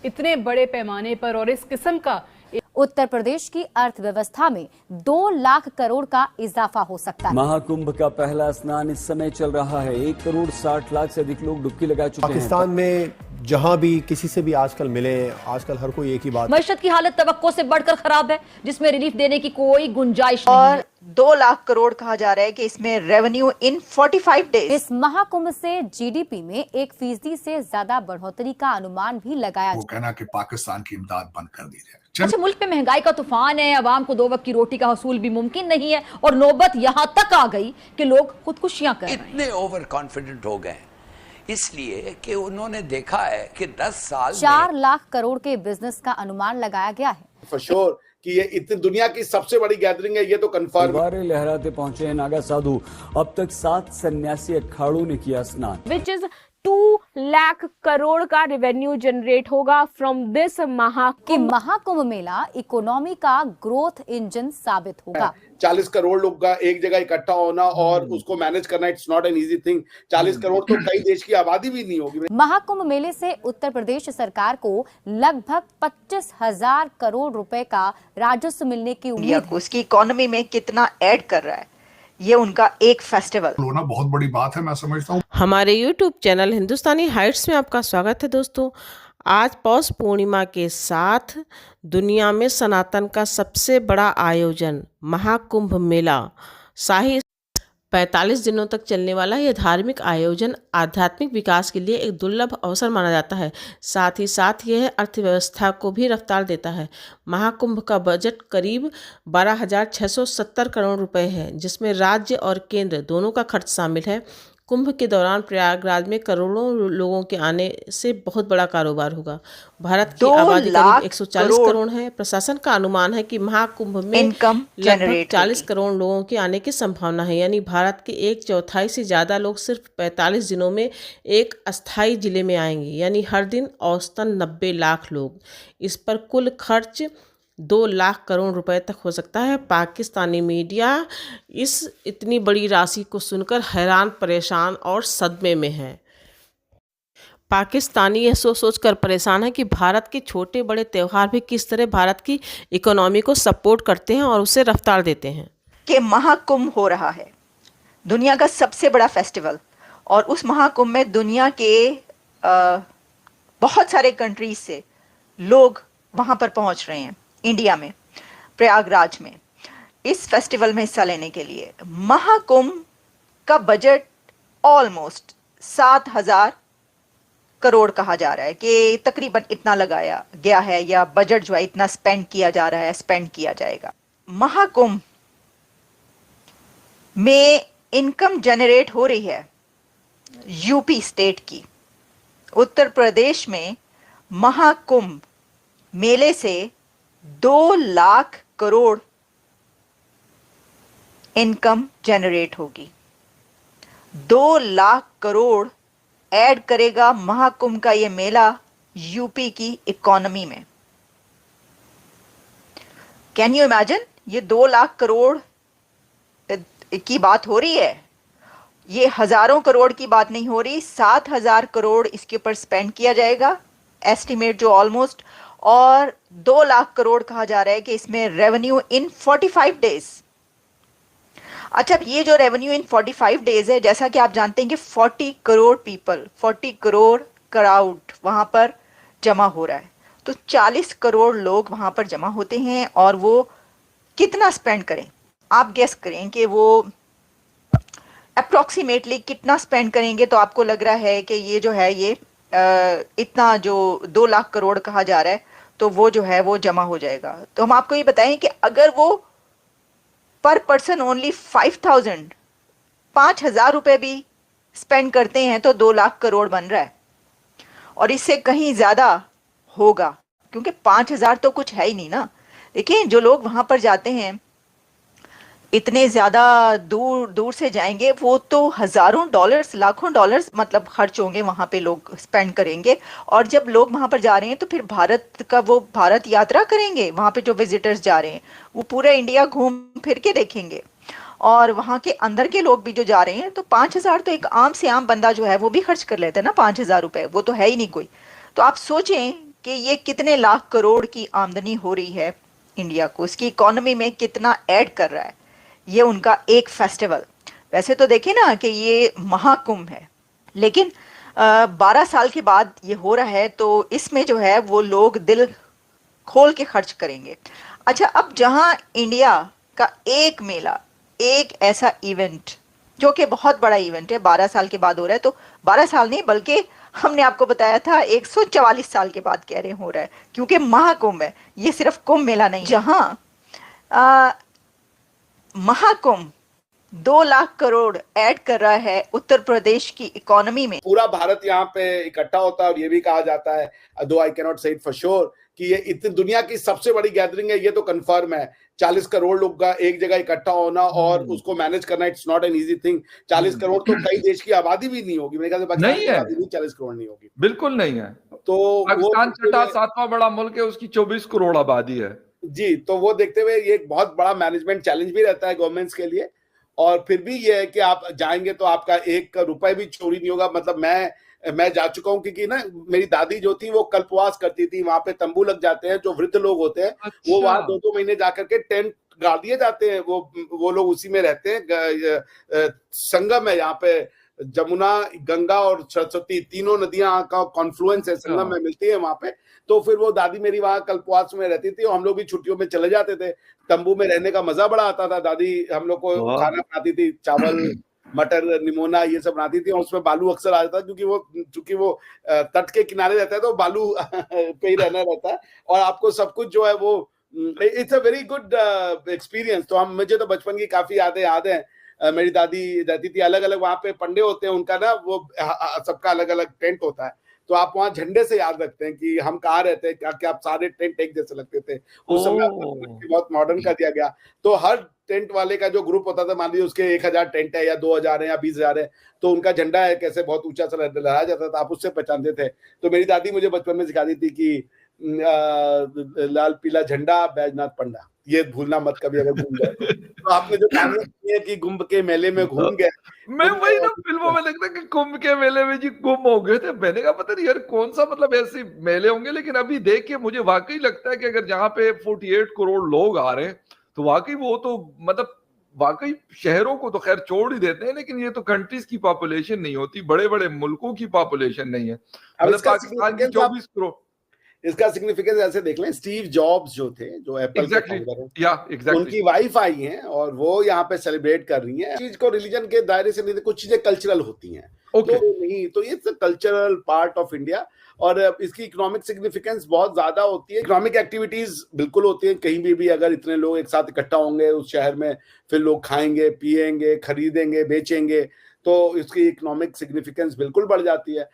इतने बड़े पैमाने पर और इस किस्म का उत्तर प्रदेश की अर्थव्यवस्था में 2 लाख करोड़ का इजाफा हो सकता है। महाकुंभ का पहला स्नान इस समय चल रहा है। 1 करोड़ 60 लाख से अधिक लोग डुबकी लगा चुके हैं। पाकिस्तान में जहां भी किसी से भी आजकल मिले, आजकल हर कोई एक ही बात, मईशत की हालत तवक्को से बढ़कर खराब है, जिसमें रिलीफ देने की कोई गुंजाइश नहीं है। और 2 लाख करोड़ कहा जा रहा है कि इसमें रेवेन्यू इन 45 डेज। इस महाकुंभ से जीडीपी में 1% से ज्यादा बढ़ोतरी का अनुमान भी लगाया। वो कहना कि पाकिस्तान की इमदाद बंद कर दी जाए। अच्छा, मुल्क में महंगाई का तूफान है, अवाम को 2 वक्त की रोटी का हसूल भी मुमकिन नहीं है और नौबत यहां तक आ गई कि लोग खुदकुशियां कर रहे हैं। इतने ओवर कॉन्फिडेंट हो गए इसलिए कि उन्होंने देखा है कि 10 साल 4 लाख करोड़ के बिजनेस का अनुमान लगाया गया है। फॉर श्योर कि ये इतनी दुनिया की सबसे बड़ी गैदरिंग है, ये तो कंफर्म। तलवारें लहराते पहुंचे हैं नागा साधु। अब तक 7 सन्यासी अखाड़ों ने किया स्नान। विच इज 2 लाख करोड़ का रेवेन्यू जनरेट होगा from this Mahakumbh Mela economy का ग्रोथ इंजन साबित होगा। 40 करोड़ लोग का एक जगह इकट्ठा होना और उसको मैनेज करना, it's not an easy thing. 40 crore तो कई देश की आबादी भी नहीं होगी। महाकुंभ मेले से उत्तर प्रदेश सरकार को लगभग 25,000 करोड़ रुपए का राजस्व मिलने की उम्मीद है। उसकी इकोनॉमी में कितना ऐड कर रहा है, ये उनका एक फेस्टिवल होना बहुत बड़ी बात है, मैं समझता हूँ। हमारे YouTube चैनल हिंदुस्तानी हाइट्स में आपका स्वागत है दोस्तों। आज पौष पूर्णिमा के साथ दुनिया में सनातन का सबसे बड़ा आयोजन महाकुंभ मेला शाही 45 दिनों तक चलने वाला यह धार्मिक आयोजन आध्यात्मिक विकास के लिए एक दुर्लभ अवसर माना जाता है। साथ ही साथ यह अर्थव्यवस्था को भी रफ्तार देता है। महाकुंभ का बजट करीब 12,670 करोड़ रुपए है, जिसमें राज्य और केंद्र दोनों का खर्च शामिल है। कुंभ के दौरान प्रयागराज में करोड़ों लोगों के आने से बहुत बड़ा कारोबार होगा। भारत की आबादी करीब 140 करोड़ है। प्रशासन का अनुमान है कि महाकुंभ में लगभग 40 करोड़ लोगों के आने की संभावना है, यानी भारत के 1/4 से ज्यादा लोग सिर्फ 45 दिनों में एक अस्थायी जिले में आएंगे, यानी हर दिन औसतन 90 लाख लोग। इस पर कुल खर्च 2 लाख करोड़ रुपए तक हो सकता है। पाकिस्तानी मीडिया इस इतनी बड़ी राशि को सुनकर हैरान, परेशान और सदमे में है। पाकिस्तानी यह सोच कर परेशान है कि भारत के छोटे बड़े त्यौहार भी किस तरह भारत की इकोनॉमी को सपोर्ट करते हैं और उसे रफ्तार देते हैं। कि महाकुंभ हो रहा है, दुनिया का सबसे बड़ा फेस्टिवल, और उस महाकुंभ में दुनिया के बहुत सारे कंट्रीज से लोग वहां पर पहुंच रहे हैं। इंडिया में प्रयागराज में इस फेस्टिवल में हिस्सा लेने के लिए महाकुंभ का बजट ऑलमोस्ट 7,000 करोड़ कहा जा रहा है कि तकरीबन इतना लगाया गया है, या बजट जो है इतना स्पेंड किया जा रहा है, स्पेंड किया जाएगा। महाकुंभ में इनकम जनरेट हो रही है यूपी स्टेट की। उत्तर प्रदेश में महाकुंभ मेले से 2 लाख करोड़ इनकम जनरेट होगी। 2 लाख करोड़ ऐड करेगा महाकुंभ का ये मेला यूपी की इकोनॉमी में। कैन यू इमेजिन, ये 2 लाख करोड़ की बात हो रही है, ये हजारों करोड़ की बात नहीं हो रही। 7,000 करोड़ इसके ऊपर स्पेंड किया जाएगा, एस्टिमेट जो ऑलमोस्ट, और 2 लाख करोड़ कहा जा रहा है कि इसमें रेवेन्यू इन 45 डेज। अच्छा, ये जो रेवेन्यू इन 45 डेज है, जैसा कि आप जानते हैं कि 40 करोड़ पीपल, 40 करोड़ क्राउड वहां पर जमा हो रहा है, तो 40 करोड़ लोग वहां पर जमा होते हैं, और वो कितना स्पेंड करें, आप गेस करें कि वो अप्रोक्सीमेटली कितना स्पेंड करेंगे। तो आपको लग रहा है कि ये जो है, ये इतना जो 2 लाख करोड़ कहा जा रहा है, तो वो जो है वो जमा हो जाएगा। तो हम आपको ये बताएं कि अगर वो पर पर्सन ओनली 5,000 रुपए भी स्पेंड करते हैं तो 2 लाख करोड़ बन रहा है, और इससे कहीं ज्यादा होगा, क्योंकि 5,000 तो कुछ है ही नहीं ना। देखिए, जो लोग वहां पर जाते हैं, इतने ज्यादा दूर दूर से जाएंगे, वो तो हजारों डॉलर्स, लाखों डॉलर्स मतलब खर्च होंगे, वहां पे लोग स्पेंड करेंगे। और जब लोग वहां पर जा रहे हैं तो फिर भारत का वो भारत यात्रा करेंगे। वहां पे जो विजिटर्स जा रहे हैं वो पूरा इंडिया घूम फिर के देखेंगे, और वहां के अंदर के लोग भी जो जा रहे हैं, तो 5,000 तो एक आम से आम बंदा जो है वो भी खर्च कर लेता है ना। 5,000 रुपए वो तो है ही नहीं कोई। तो आप सोचें कि ये कितने लाख करोड़ की आमदनी हो रही है इंडिया को, इसकी इकोनॉमी में कितना ऐड कर रहा है ये उनका एक फेस्टिवल। वैसे तो देखें ना कि ये महाकुंभ है, लेकिन 12 साल के बाद ये हो रहा है, तो इसमें जो है वो लोग दिल खोल के खर्च करेंगे। अच्छा, अब जहां इंडिया का एक मेला, एक ऐसा इवेंट जो कि बहुत बड़ा इवेंट है, 12 साल के बाद हो रहा है, तो 12 साल नहीं बल्कि हमने आपको बताया था 144 साल के बाद कह रहे हो रहा है, क्योंकि महाकुंभ है, ये सिर्फ कुंभ मेला नहीं। जहां महाकुंभ 2 लाख करोड़ ऐड कर रहा है उत्तर प्रदेश की इकोनॉमी में। पूरा भारत यहाँ पे इकट्ठा होता है और ये भी कहा जाता है, दो आई कैन नॉट से इट फॉर श्योर, कि ये इतनी दुनिया की सबसे बड़ी गैदरिंग है, ये तो कंफर्म है। 40 करोड़ लोग का एक जगह इकट्ठा होना और उसको मैनेज करना, it's not an easy thing. 40 crore तो कई देश की आबादी भी नहीं होगी, मेरे ख्याल से पाकिस्तान की आबादी भी 40 करोड़ नहीं होगी, बिल्कुल नहीं है। तो पाकिस्तान छठा 7वां बड़ा मुल्क है, उसकी 24 करोड़ आबादी है जी। तो वो देखते हुए ये एक बहुत बड़ा मैनेजमेंट चैलेंज भी रहता है गवर्नमेंट्स के लिए। और फिर भी ये है कि आप जाएंगे तो आपका 1 रुपए भी चोरी नहीं होगा। मतलब मैं जा चुका हूँ, क्योंकि ना मेरी दादी जो थी वो कल्पवास करती थी, वहां पे तंबू लग जाते हैं, जो वृद्ध लोग होते हैं वो वहां 2-2 महीने जाकर के टेंट गाड़ दिए जाते हैं, वो लोग उसी में रहते हैं। संगम है यहाँ पे, जमुना, गंगा और सरस्वती तीनों नदियां का कॉन्फ्लुएंस है, संगम में मिलती है वहां पे। तो फिर वो दादी मेरी वहां कल्पवास में रहती थी और हम लोग भी छुट्टियों में चले जाते थे। तंबू में रहने का मजा बड़ा आता था। दादी हम लोग को खाना बनाती थी, चावल, मटर, निमोना ये सब बनाती थी, और उसमें बालू अक्सर आ जाता, क्योंकि वो तट के किनारे रहता है तो बालू पे ही रहना रहता है, और आपको सब कुछ जो है वो it's a very good experience. तो मुझे तो बचपन की काफी याद है। मेरी दादी रहती थी अलग अलग, वहां पे पंडे होते हैं उनका ना, वो सबका अलग अलग टेंट होता है, तो आप वहां झंडे से याद रखते हैं कि हम कहाँ रहते हैं, क्या आप सारे टेंट एक जैसे लगते थे। उस समय बहुत मॉडर्न कर दिया गया, तो हर टेंट वाले का जो ग्रुप होता था, मान लीजिए उसके 1000 टेंट है या 2000 है या 20,000 है, तो उनका झंडा है कैसे बहुत ऊंचा सा लहराया जाता था, आप उससे पहचानते थे। तो मेरी दादी मुझे बचपन में सिखाती थी कि लाल पीला झंडा बैजनाथ पंडा, ये भूलना मत कभी अगर घूम जाए। तो आपने जो कहानी सुनी है कि कुंभ के मेले में घूम गए, मैं वही ना फिल्मों में देखता कि कुंभ के मेले में जी गुम हो गए थे। मैंने कहा पता नहीं यार कौन सा मतलब ऐसे मेले होंगे, लेकिन अभी देख के मुझे वाकई लगता है कि अगर जहाँ पे 48 करोड़ लोग आ रहे हैं तो वाकई वो तो मतलब वाकई शहरों को तो खैर छोड़ ही देते हैं, लेकिन ये तो कंट्रीज की पॉपुलेशन नहीं होती, बड़े बड़े मुल्कों की पॉपुलेशन नहीं है। मतलब पाकिस्तान की 24 करोड़। इसका सिग्निफिकेंस ऐसे देख लें, स्टीव जॉब्स जो थे, जो एप्पल के फाउंडर हैं, उनकी वाइफ आई हैं और वो यहाँ पे सेलिब्रेट कर रही हैं। चीज को रिलीजन के दायरे से नहीं, कुछ चीजें कल्चरल होती हैं, तो नहीं, तो ये कल्चरल पार्ट ऑफ इंडिया। और इसकी इकोनॉमिक सिग्निफिकेंस बहुत ज्यादा होती है। इकोनॉमिक एक्टिविटीज बिल्कुल होती है, कहीं भी अगर इतने लोग एक साथ इकट्ठा होंगे उस शहर में, फिर लोग खाएंगे, पिएंगे, खरीदेंगे, बेचेंगे, तो इसकी इकोनॉमिक सिग्निफिकेंस बिल्कुल बढ़ जाती है।